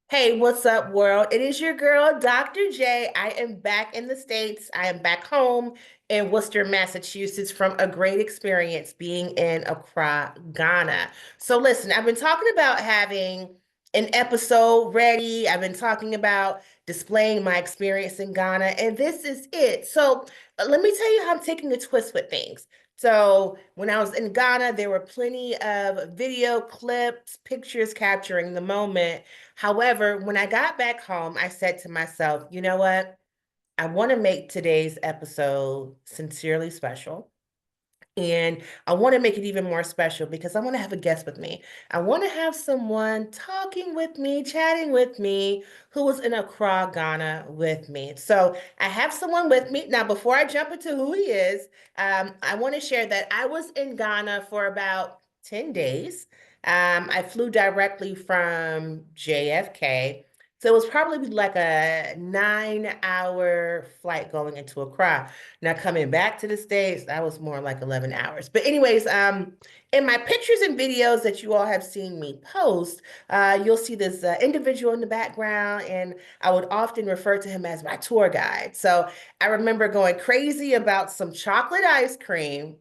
Hey, what's up, world? It is your girl, Dr. J. I am back in the States. I am back home in Worcester, Massachusetts from a great experience being in Accra, Ghana. So, listen, I've been talking about having an episode ready. I've been talking about displaying my experience in Ghana, and this is it. So, let me tell you how I'm taking a twist with things. So, when I was in Ghana, there were plenty of video clips, pictures capturing the moment. However, when I got back home, I said to myself, you know what? I want to make today's episode sincerely special. And I want to make it even more special because I want to have a guest with me. I want to have someone talking with me, chatting with me, who was in Accra, Ghana with me. So I have someone with me. Now, before I jump into who he is, I want to share that I was in Ghana for about 10 days. I flew directly from JFK. So it was probably like a 9-hour flight going into Accra. Now coming back to the States, that was more like 11 hours. But anyways, in my pictures and videos that you all have seen me post, you'll see this individual in the background, and I would often refer to him as my tour guide. So I remember going crazy about some chocolate ice cream.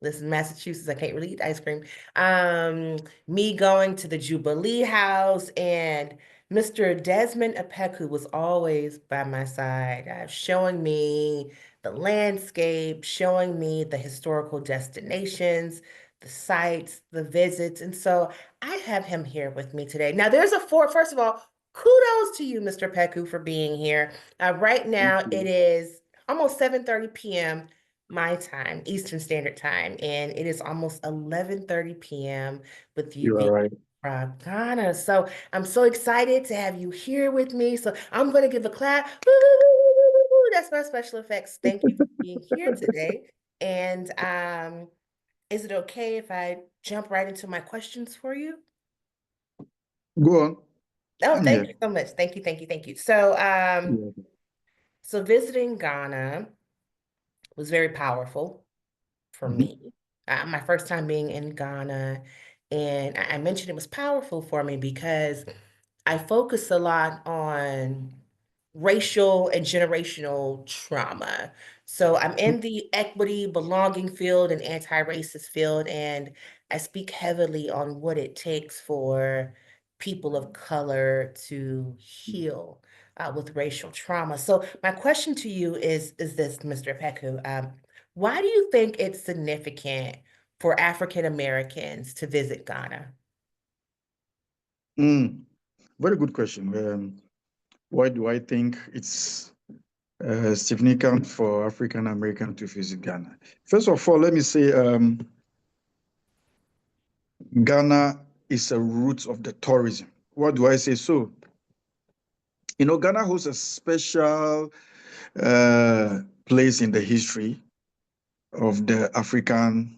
Listen, Massachusetts, I can't really eat ice cream. Um, Me going to the Jubilee House, and Mr. Desmond Apeku was always by my side, showing me the landscape, showing me the historical destinations, the sites, the visits. And so I have him here with me today. Now, first of all, kudos to you, Mr. Peku, for being here. Right Thank now, it you. is almost 7:30 p.m. my time, Eastern Standard Time, and it is almost 11:30 p.m. with you You are being right. from Ghana. So I'm so excited to have you here with me. So I'm going to give a clap. Woo, woo, woo, woo, woo, woo. That's my special effects. Thank you for being here today. And is it okay if I jump right into my questions for you? Go on. Oh, I'm thank here. you so much. Thank you, thank you, thank you. So, Yeah. so visiting Ghana was very powerful for Mhm. me. My first time being in Ghana, and I mentioned it was powerful for me because I focus a lot on racial and generational trauma. So I'm in the equity, belonging field and anti-racist field, and I speak heavily on what it takes for people of color to heal with racial trauma. So my question to you is this, Mr. Peku. Why do you think it's significant for African Americans to visit Ghana? Mm, very good question. Why do I think it's significant for African American to visit Ghana? First of all, let me say Ghana is a root of the tourism. What do I say so? Ghana holds a special place in the history of the African,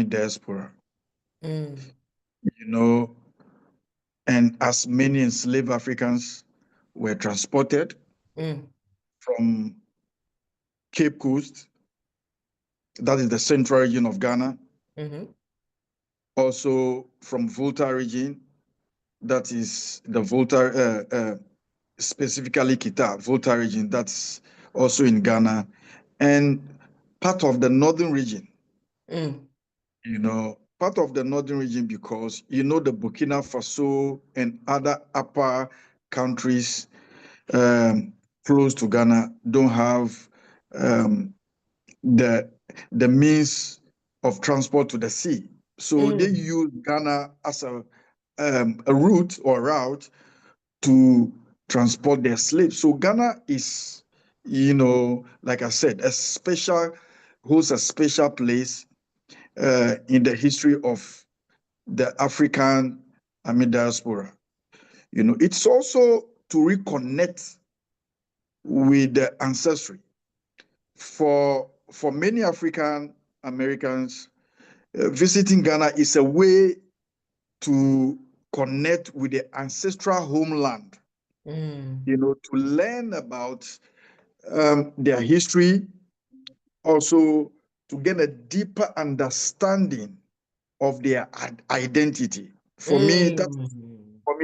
diaspora. Mm, You know, and as many enslaved Africans were transported mm, from Cape Coast, that is the central region of Ghana, mhm, also from Volta region, that is the Volta, specifically Kita, Volta region, that's also in Ghana, and part of the northern region, mm, part of the northern region because, the Burkina Faso and other upper countries um, close to Ghana don't have um, the the means of transport to the sea. So they mm, use Ghana as a route or route to transport their slaves. So Ghana is, like I said, holds a special place in the history of the African, diaspora. It's also to reconnect with the ancestry. For many African Americans, visiting Ghana is a way to connect with the ancestral homeland, mm, to learn about their history, also to get a deeper understanding of their identity. For me, mm,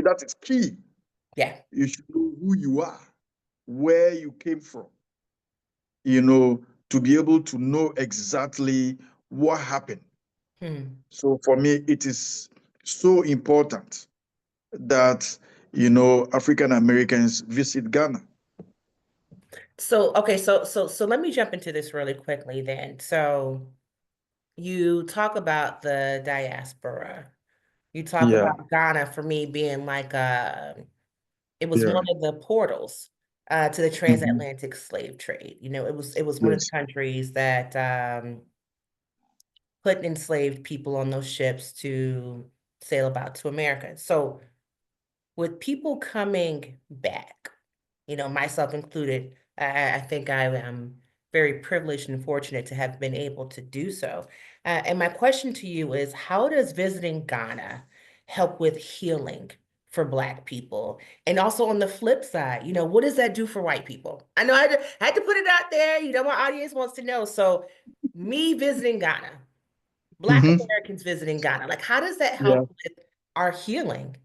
that is key. Yeah. You should know who you are, where you came from, you know, to be able to know exactly what happened. Hmm. So for me, it is so important that, you know, African Americans visit Ghana. So, okay, so let me jump into this really quickly then. So you talk about the diaspora. You talk Yeah, about Ghana for me being like it was yeah. one of the portals to the Mhm. transatlantic slave trade. It was one of the Yes. countries that put enslaved people on those ships to sail about to America. So with people coming back, myself included, I think I am very privileged and fortunate to have been able to do so. And my question to you is, how does visiting Ghana help with healing for Black people? And also on the flip side, what does that do for white people? I know I had to put it out there. My audience wants to know. So me visiting Ghana, Black Hmm. Americans visiting Ghana, like how does that Yeah. help with our healing?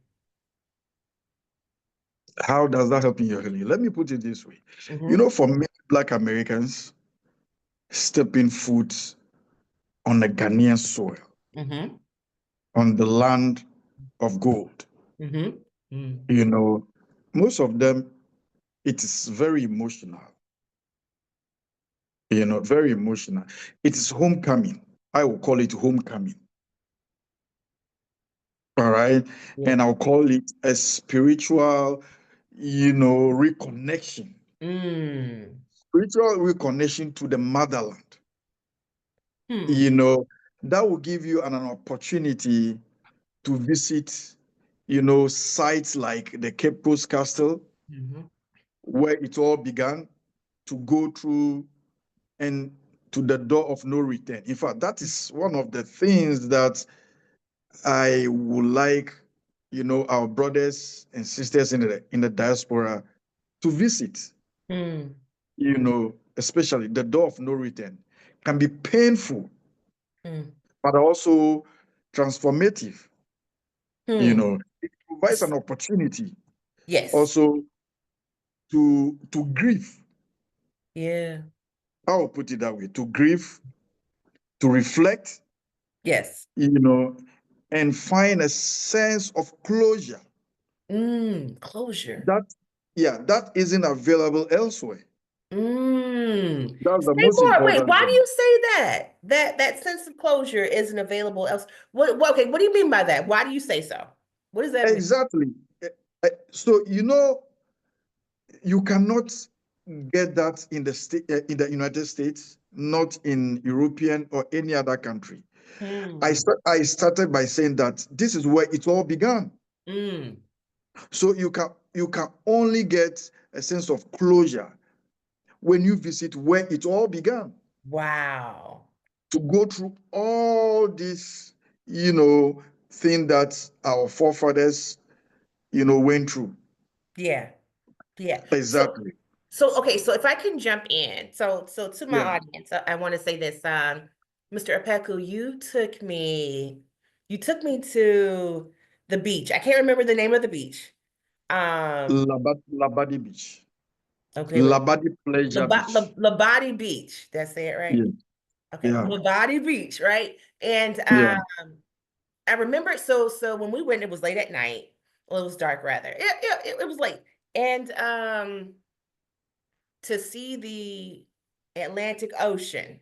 How does that help in your healing? Let me put it this way. You Mm-hmm. know, for many Black Americans, stepping foot on the Ghanaian soil, Mm-hmm. on the land of gold, Mm-hmm. Mm. you know, most of them, it is very emotional, very emotional. It is homecoming. I will call it homecoming. All right. Yeah. And I'll call it a spiritual, reconnection, Mm. spiritual reconnection to the motherland. Hmm. You know, that will give you an opportunity to visit, sites like the Cape Coast Castle, Mm-hmm. where it all began, to go through and to the door of no return. In fact, that is one of the things that I would like, our brothers and sisters in the diaspora to visit. Hmm. Especially the door of no return can be painful, Hmm. but also transformative. Hmm. It provides an opportunity Yes. also to grieve. Yeah. I will put it that way: to grieve, to reflect, Yes. you know, and find a sense of closure Closure. that, yeah, that isn't available elsewhere. That's the Say most more. Wait, important why do thing. you say that? That sense of closure isn't available else. Okay, what do you mean by that? Why do you say so? What does that mean? Exactly. So you cannot get that in the United States, not in European or any other country. Hmm. I started by saying that this is where it all began. Mm. So you can only get a sense of closure when you visit where it all began. Wow. To go through all this, thing that our forefathers, went through. Yeah. Yeah. So Exactly. okay, so if I can jump in. So to my Yeah. audience, I want to say this. Mr. Apeku, you took me to the beach. I can't remember the name of the beach. Um, Labadi Beach. okay, Labadi Pleasure Beach. Labadi Beach. That's it, right? Yeah. Okay, Yeah. Labadi Beach, right? And Yeah. I remember so when we went, it was late at night. Well, it was dark rather. It was late. And to see the Atlantic Ocean.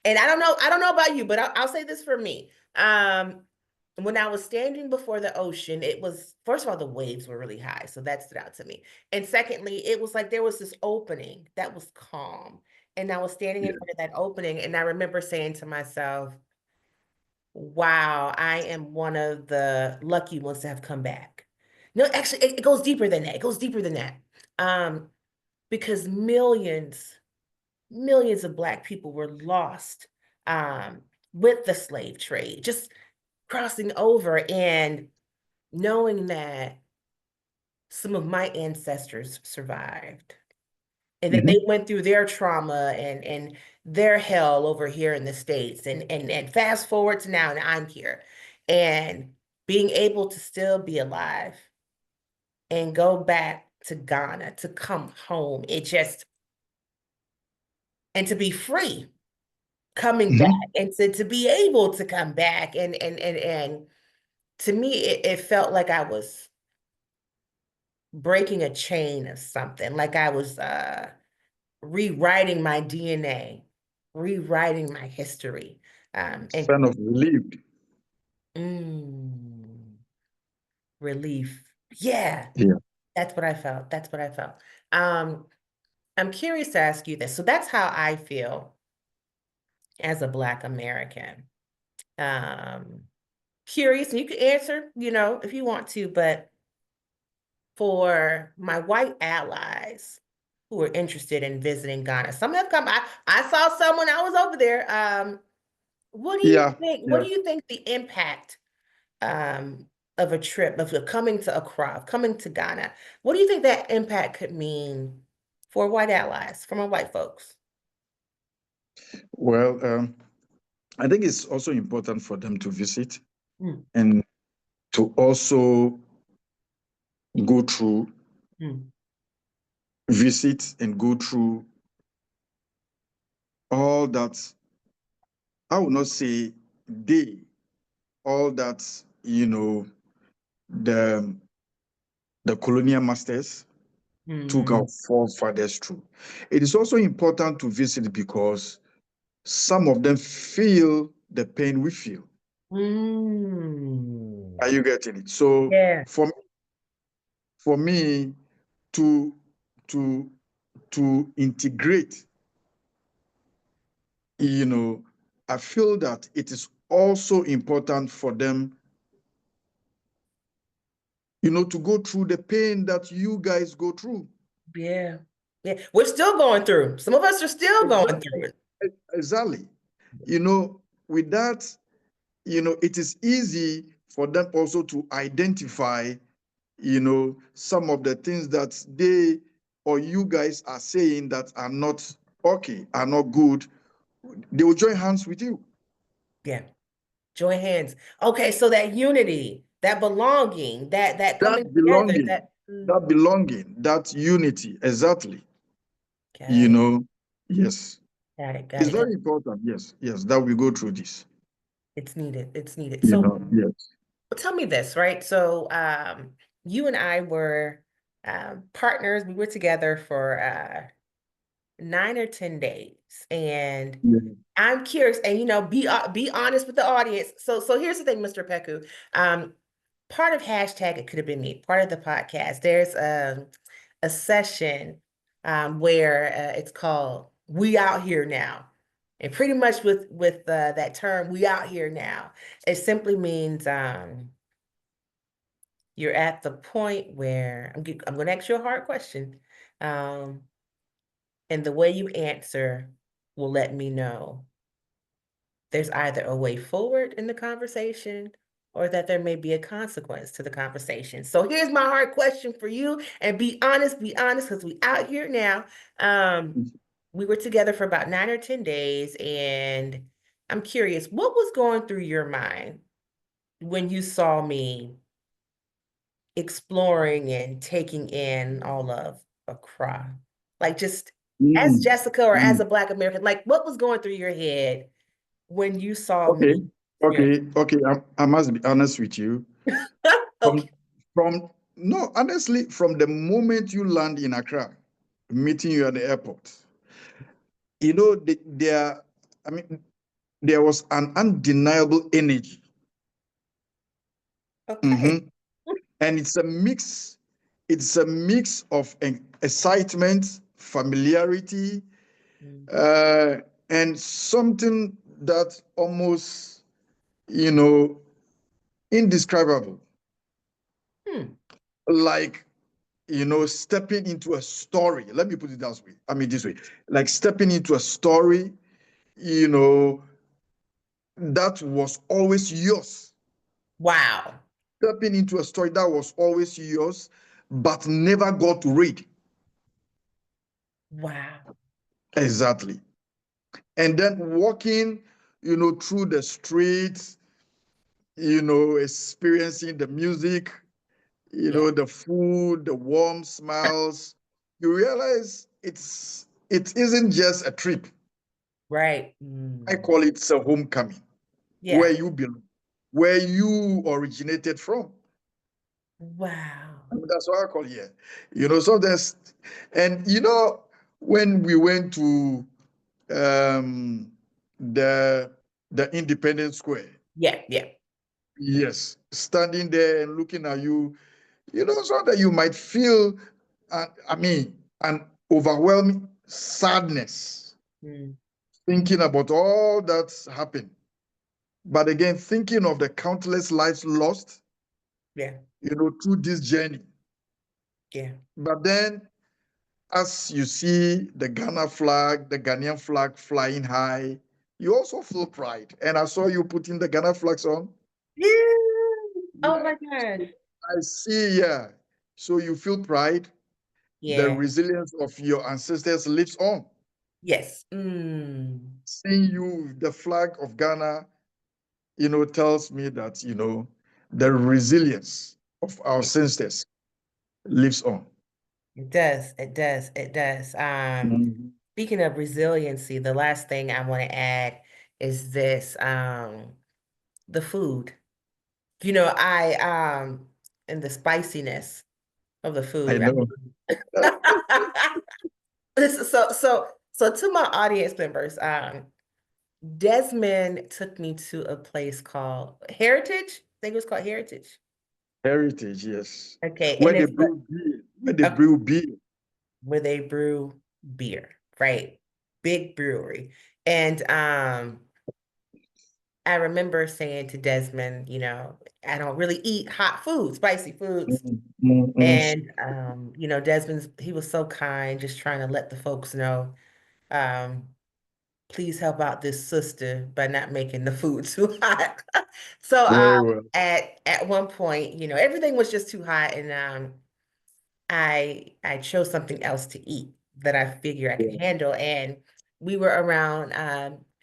And I don't know about you, but I'll say this for me. When I was standing before the ocean, it was, first of all, the waves were really high, so that stood out to me. And secondly, it was like there was this opening that was calm. And I was standing in Yeah. front of that opening, and I remember saying to myself, wow, I am one of the lucky ones to have come back. No, actually, it goes deeper than that. It goes deeper than that. Um, because millions of Black people were lost with the slave trade, just crossing over and knowing that some of my ancestors survived and that they Mhm. went through their trauma and their hell over here in the States. And fast forward to now, and I'm here. And being able to still be alive and go back to Ghana, to come home. It just, and to be free coming back, Mhm. and to be able to come back. And to me, it felt like I was breaking a chain of something, like I was rewriting my DNA, rewriting my history. And Kind of relieved. mm, relief. Yeah, Yeah. that's what I felt. That's what I felt. Um, I'm curious to ask you this. So that's how I feel as a Black American. Um, Curious, and you can answer, if you want to, but for my white allies who are interested in visiting Ghana, some have come. I saw some when I was over there. What do you Yeah. think? What Yeah. do you think the impact um, of a trip, of coming to Accra, of coming to Ghana? What do you think that impact could mean for white allies, for my white folks? Well, I think it's also important for them to visit Mm, and to also go through, mm, visit and go through all that. I will not say they, all that, the colonial masters took our mm, forefathers through. It is also important to visit because some of them feel the pain we feel. Are mm. you getting it? So Yeah, for me to to to integrate, I feel that it is also important for them, to go through the pain that you guys go through. yeah, yeah. We're still going through. Some of us are still going Exactly. through it. Exactly. With that, it is easy for them also to identify, some of the things that they or you guys are saying that are not okay, are not good. They will join hands with you. Yeah. Join hands. Okay, so that unity, that belonging, that That coming together, belonging, that unity, exactly. got You it, know, yes, got it, got it's it, got very it. important. Yes, yes, that we go through this. It's needed. It's needed. So Yes. tell me this, right? So you and I were partners. We were together for 9 or 10 days, and Yeah. I'm curious, and be honest with the audience. So here's the thing, Mr. Peku. Um, Part of hashtag it could have been me, part of the podcast, there's a session where it's called "We Out Here Now," and pretty much with that term "We Out Here Now," it simply means you're at the point where I'm going to ask you a hard question, um, and the way you answer will let me know there's either a way forward in the conversation or that there may be a consequence to the conversation. So here's my hard question for you, and be honest, because we out here now. We were together for about 9 or 10 days, and I'm curious, what was going through your mind when you saw me exploring and taking in all of Accra? Like, just as Mm, Jessica or as mm. a Black American, like, what was going through your head when you saw Okay, me experience? okay. I must be honest with you. From, Okay. from no, honestly, from the moment you land in Accra, meeting you at the airport, there. I mean, there was an undeniable energy. Okay. Mhm. And it's a mix. It's a mix of excitement, familiarity, Mm. and something that almost, you know, indescribable. Hmm. Like, stepping into a story. Let me put it this way. This way, like stepping into a story, you know, that was always yours. Wow. Stepping into a story that was always yours, but never got to read. Wow. Exactly. And then walking, through the streets, experiencing the music, you Yeah. know, the food, the warm smells, you realize it isn't just a trip. Right. I call it a homecoming, where Yeah. you belong, where you originated from. Wow. I mean, that's what I call here. You know, so there's, and you know, when we went to um, the Independence Square, Yeah. Yeah. yes, standing there and looking at you, you know, so that you might feel, I mean, an overwhelming sadness, Mm. thinking about all that's happened. But again, thinking of the countless lives lost, Yeah. you know, through this journey. Yeah. But then, as you see the Ghana flag, the Ghanaian flag flying high, you also feel pride. And I saw you putting the Ghana flags on. Yeah. Oh Yeah. my gosh. I see, yeah. So you feel pride. The Yeah. resilience of your ancestors lives on. Yes. Mm. Seeing you, the flag of Ghana, you know, tells me that, you know, the resilience of our Yeah. ancestors lives on. It does. It does. It does. Mhm. Speaking of resiliency, the last thing I want to add is this, the food. You know, and the spiciness of the I food. I know. so to my audience members, Desmond took me to a place called Heritage. I think it was called Heritage. Heritage, yes. Okay, Where and they it's brew beer, where they a, brew beer. where they brew beer, right? Big brewery. And I remember saying to Desmond, you know, I don't really eat hot food, spicy foods. Mm, mm, mm. And you know, he was so kind, just trying to let the folks know, um, please help out this sister by not making the food too hot. So Very well. at one point, you know, everything was just too hot, and I chose something else to eat that I figure I could Yeah. handle. And we were around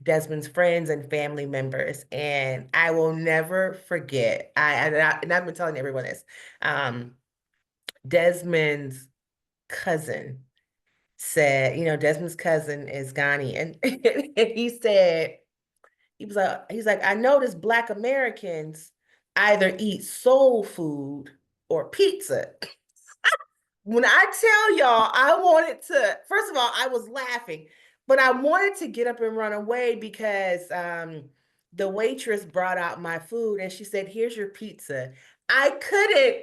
Desmond's friends and family members, and I will never forget. And I've been telling everyone this. Um, Desmond's cousin said, you know, Desmond's cousin is Ghanaian, and he said, he's like, I noticed Black Americans either eat soul food or pizza. When I tell y'all, I wanted to, first of all, I was laughing, but I wanted to get up and run away because the waitress brought out my food and she said, here's your pizza. I couldn't,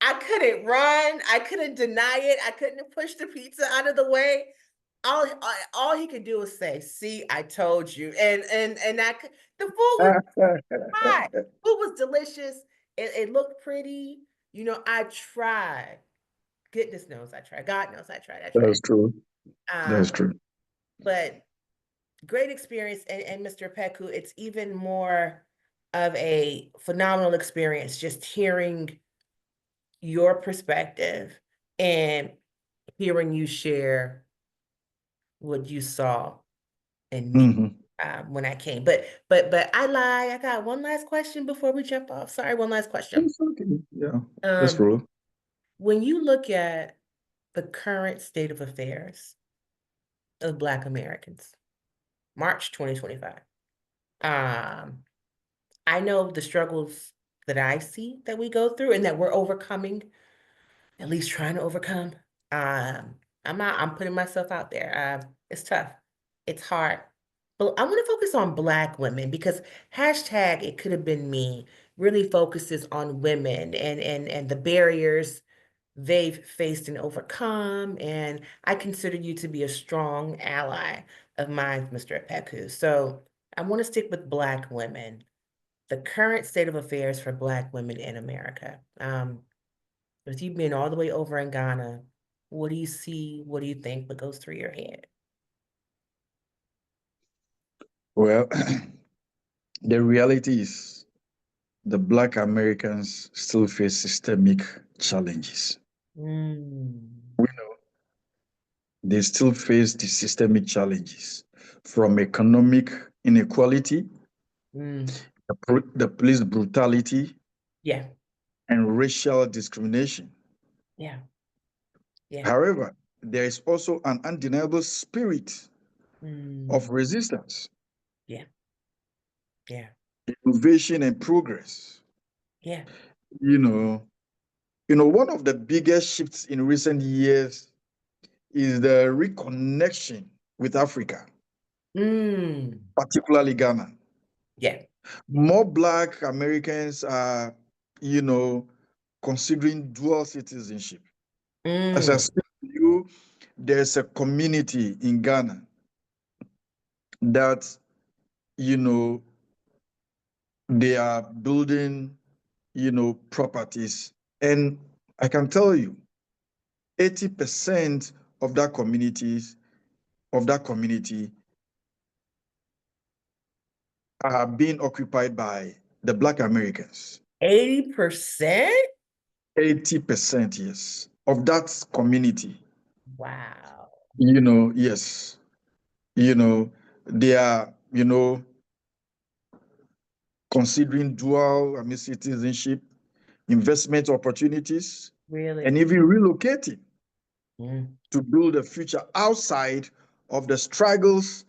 I couldn't run. I couldn't deny it. I couldn't push the pizza out of the way. All he could do was say, "See, I told you." And the food was hot. Food was delicious. It looked pretty. You know, I tried. Goodness knows I tried. God knows I tried. I tried. That's true. That's Um, true. but great experience. And Mr. Peku, it's even more of a phenomenal experience just hearing your perspective and hearing you share what you saw in me Mhm. when I came. But I lie. I got one last question before we jump off. Sorry, one last question. It's okay. Yeah. Let's Um, roll. when you look at the current state of affairs of Black Americans, March 2025, I know the struggles that I see that we go through and that we're overcoming, at least trying to overcome. Um, I'm putting myself out there. It's tough. It's hard. But I want to focus on Black women because hashtag it could have been me really focuses on women and the barriers they've faced and overcome. And I consider you to be a strong ally of mine, Mr. Apeku. So I want to stick with Black women, the current state of affairs for Black women in America. With you being all the way over in Ghana, what do you see? What do you think? What goes through your head? Well, the reality is the Black Americans still face systemic challenges. Mm, We know they still face the systemic challenges from economic inequality, mm, the police brutality, yeah, and racial discrimination. Yeah. Yeah. However, there is also an undeniable spirit of Mm. resistance, Yeah. Yeah. innovation, and progress. Yeah. You know, one of the biggest shifts in recent years is the reconnection with Africa, Mm. particularly Ghana. Yeah. More Black Americans are, you know, considering dual citizenship. As I Mm. speak to you, there's a community in Ghana that, you know, they are building, properties. And I can tell you, 80% of that community are being occupied by the Black Americans. 80%? 80%, yes, of that community. Wow. Yes, you know, they are, considering dual, citizenship, investment opportunities, and Really? even relocating Mm. to build a future outside of the struggles,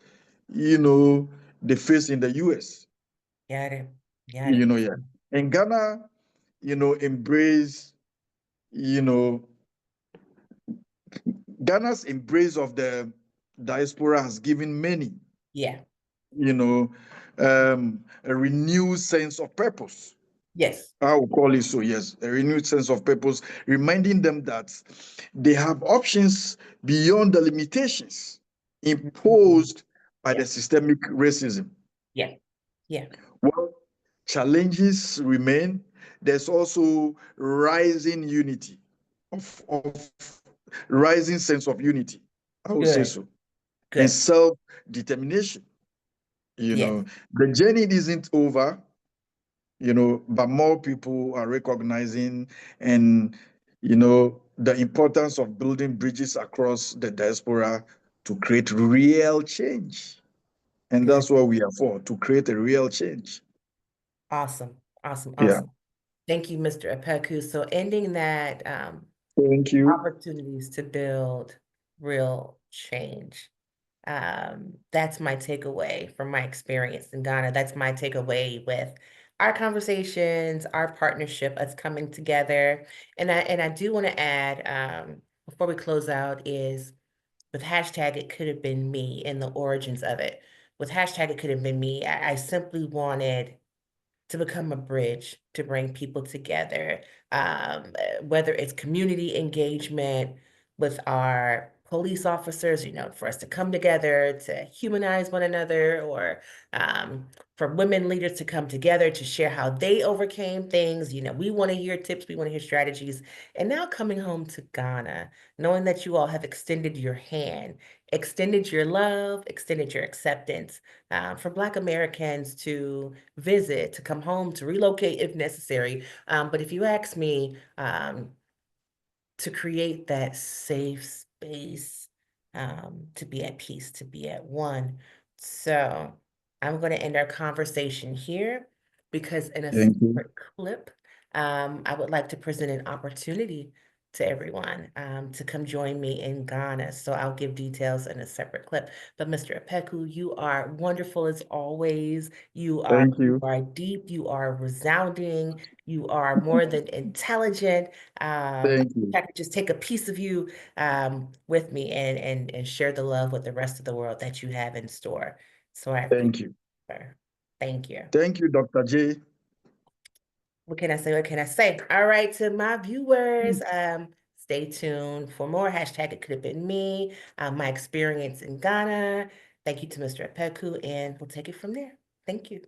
you know, they face in the US. Got it. Got it. Yeah. And Ghana, embrace, you know, Ghana's embrace of the diaspora has given many, Yeah. you know, a renewed sense of purpose. Yes. I will call it so, yes, a renewed sense of purpose, reminding them that they have options beyond the limitations Mhm. imposed by Yeah. the systemic racism. Yeah. Yeah. Well, challenges remain. There's also rising unity, of rising sense of unity, I would say Good. so, and Good. self-determination. Yes. The journey isn't over, but more people are recognizing and, the importance of building bridges across the diaspora to create real change. And Good. that's what we are for, to create a real change. Awesome. Awesome. Yeah. Awesome. Thank you, Mr. Apeku. So ending that, Thank you. opportunities to build real change. That's my takeaway from my experience in Ghana. That's my takeaway with our conversations, our partnership, us coming together. And I do want to add, before we close out, is with hashtag it could have been me and the origins of it. With hashtag it could have been me, I simply wanted to become a bridge to bring people together, whether it's community engagement with our police officers, for us to come together to humanize one another, or for women leaders to come together to share how they overcame things. We want to hear tips, we want to hear strategies. And now coming home to Ghana, knowing that you all have extended your hand, extended your love, extended your acceptance, for Black Americans to visit, to come home, to relocate if necessary. But if you ask me, to create that safe space, to be at peace, to be at one. So I'm going to end our conversation here because in a Thank you. separate clip, I would like to present an opportunity to everyone to come join me in Ghana. So I'll give details in a separate clip. But Mr. Apeku, you are wonderful as always. You are Thank you you. are deep, you are resounding, you are more than intelligent. Thank you. I could just take a piece of you with me and share the love with the rest of the world that you have in store. So I appreciate Thank you. it. Thank you. Thank you, Dr. J. What can I say? What can I say? All right, to my viewers, stay tuned for more. Hashtag it could have been me, my experience in Ghana. Thank you to Mr. Apeku, and we'll take it from there. Thank you.